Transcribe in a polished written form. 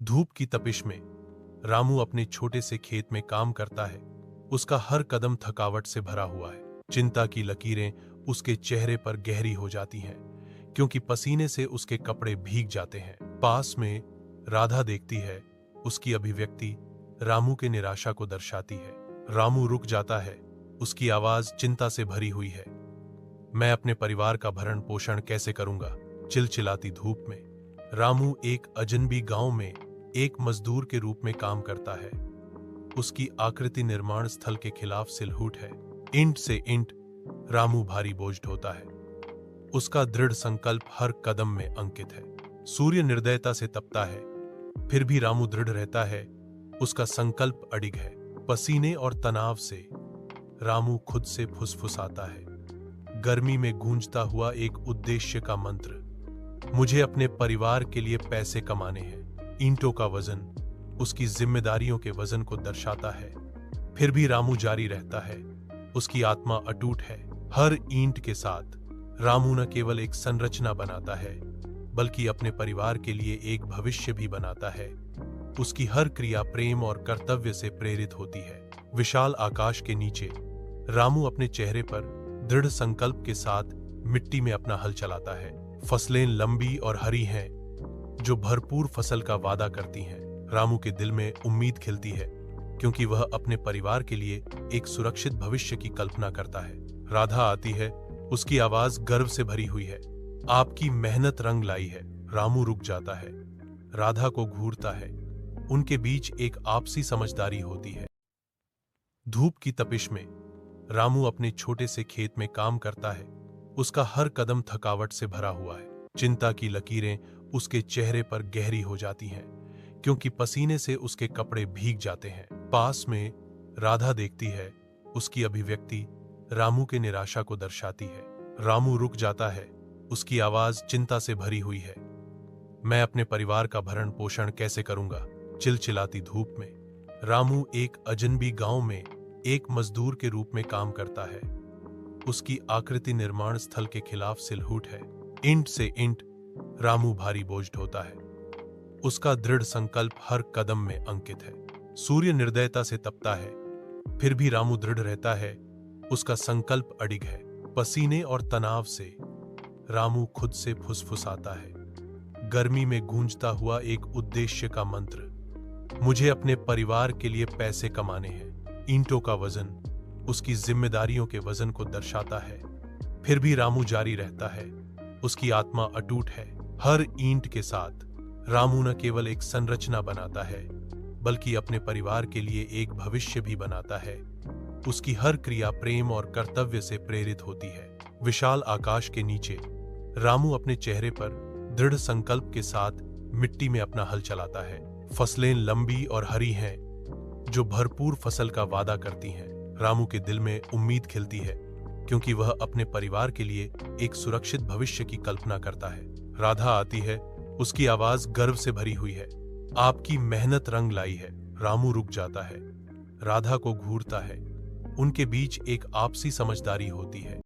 धूप की तपिश में रामू अपने छोटे से खेत में काम करता है। उसका हर कदम थकावट से भरा हुआ है। चिंता की लकीरें उसके चेहरे पर गहरी हो जाती हैं, क्योंकि पसीने से उसके कपड़े भीग जाते हैं। पास में राधा देखती है। उसकी अभिव्यक्ति रामू के निराशा को दर्शाती है। रामू रुक जाता है। उसकी आवाज चिंता से भरी हुई है। मैं अपने परिवार का भरण पोषण कैसे करूंगा? चिलचिलाती धूप में रामू एक अजनबी गांव में एक मजदूर के रूप में काम करता है। उसकी आकृति निर्माण स्थल के खिलाफ सिलहूट है। ईंट से ईंट रामू भारी बोझ ढोता है। उसका दृढ़ संकल्प हर कदम में अंकित है। सूर्य निर्दयता से तपता है, फिर भी रामू दृढ़ रहता है। उसका संकल्प अडिग है। पसीने और तनाव से रामू खुद से फुसफुसाता है, गर्मी में गूंजता हुआ एक उद्देश्य का मंत्र। मुझे अपने परिवार के लिए पैसे कमाने हैं। ईंटों का वजन उसकी जिम्मेदारियों के वजन को दर्शाता है, फिर भी रामू जारी रहता है। उसकी आत्मा अटूट है। हर ईंट के साथ रामू न केवल एक संरचना बनाता है, बल्कि अपने परिवार के लिए एक भविष्य भी बनाता है। उसकी हर क्रिया प्रेम और कर्तव्य से प्रेरित होती है। विशाल आकाश के नीचे रामू अपने चेहरे पर दृढ़ संकल्प के साथ मिट्टी में अपना हल चलाता है। फसलें लंबी और हरी हैं, जो भरपूर फसल का वादा करती हैं। रामू के दिल में उम्मीद खिलती है, क्योंकि वह अपने परिवार के लिए एक सुरक्षित भविष्य की कल्पना करता है। राधा आती है। उसकी आवाज गर्व से भरी हुई है। आपकी मेहनत रंग लाई है। रामू रुक जाता है। राधा को घूरता है। उनके बीच एक आपसी समझदारी होती है। धूप की तपिश में रामू अपने छोटे से खेत में काम करता है। उसका हर कदम थकावट से भरा हुआ है। चिंता की लकीरें उसके चेहरे पर गहरी हो जाती हैं, क्योंकि पसीने से उसके कपड़े भीग जाते हैं। पास में राधा देखती है। उसकी अभिव्यक्ति रामू के निराशा को दर्शाती है। रामू रुक जाता है। उसकी आवाज चिंता से भरी हुई है। मैं अपने परिवार का भरण पोषण कैसे करूंगा? चिलचिलाती धूप में रामू एक अजनबी गांव में एक मजदूर के रूप में काम करता है। उसकी आकृति निर्माण स्थल के खिलाफ सिलहूट है। ईंट से ईंट रामू भारी बोझ ढोता है। उसका दृढ़ संकल्प हर कदम में अंकित है। सूर्य निर्दयता से तपता है, फिर भी रामू दृढ़ रहता है। उसका संकल्प अडिग है। पसीने और तनाव से रामू खुद से फुसफुसाता है, गर्मी में गूंजता हुआ एक उद्देश्य का मंत्र। मुझे अपने परिवार के लिए पैसे कमाने हैं। ईंटों का वजन उसकी जिम्मेदारियों के वजन को दर्शाता है, फिर भी रामू जारी रहता है। उसकी आत्मा अटूट है। हर ईंट के साथ रामू न केवल एक संरचना बनाता है, बल्कि अपने परिवार के लिए एक भविष्य भी बनाता है। उसकी हर क्रिया प्रेम और कर्तव्य से प्रेरित होती है। विशाल आकाश के नीचे रामू अपने चेहरे पर दृढ़ संकल्प के साथ मिट्टी में अपना हल चलाता है। फसलें लंबी और हरी हैं, जो भरपूर फसल का वादा करती हैं। रामू के दिल में उम्मीद खिलती है, क्योंकि वह अपने परिवार के लिए एक सुरक्षित भविष्य की कल्पना करता है। राधा आती है। उसकी आवाज गर्व से भरी हुई है। आपकी मेहनत रंग लाई है। रामू रुक जाता है। राधा को घूरता है। उनके बीच एक आपसी समझदारी होती है।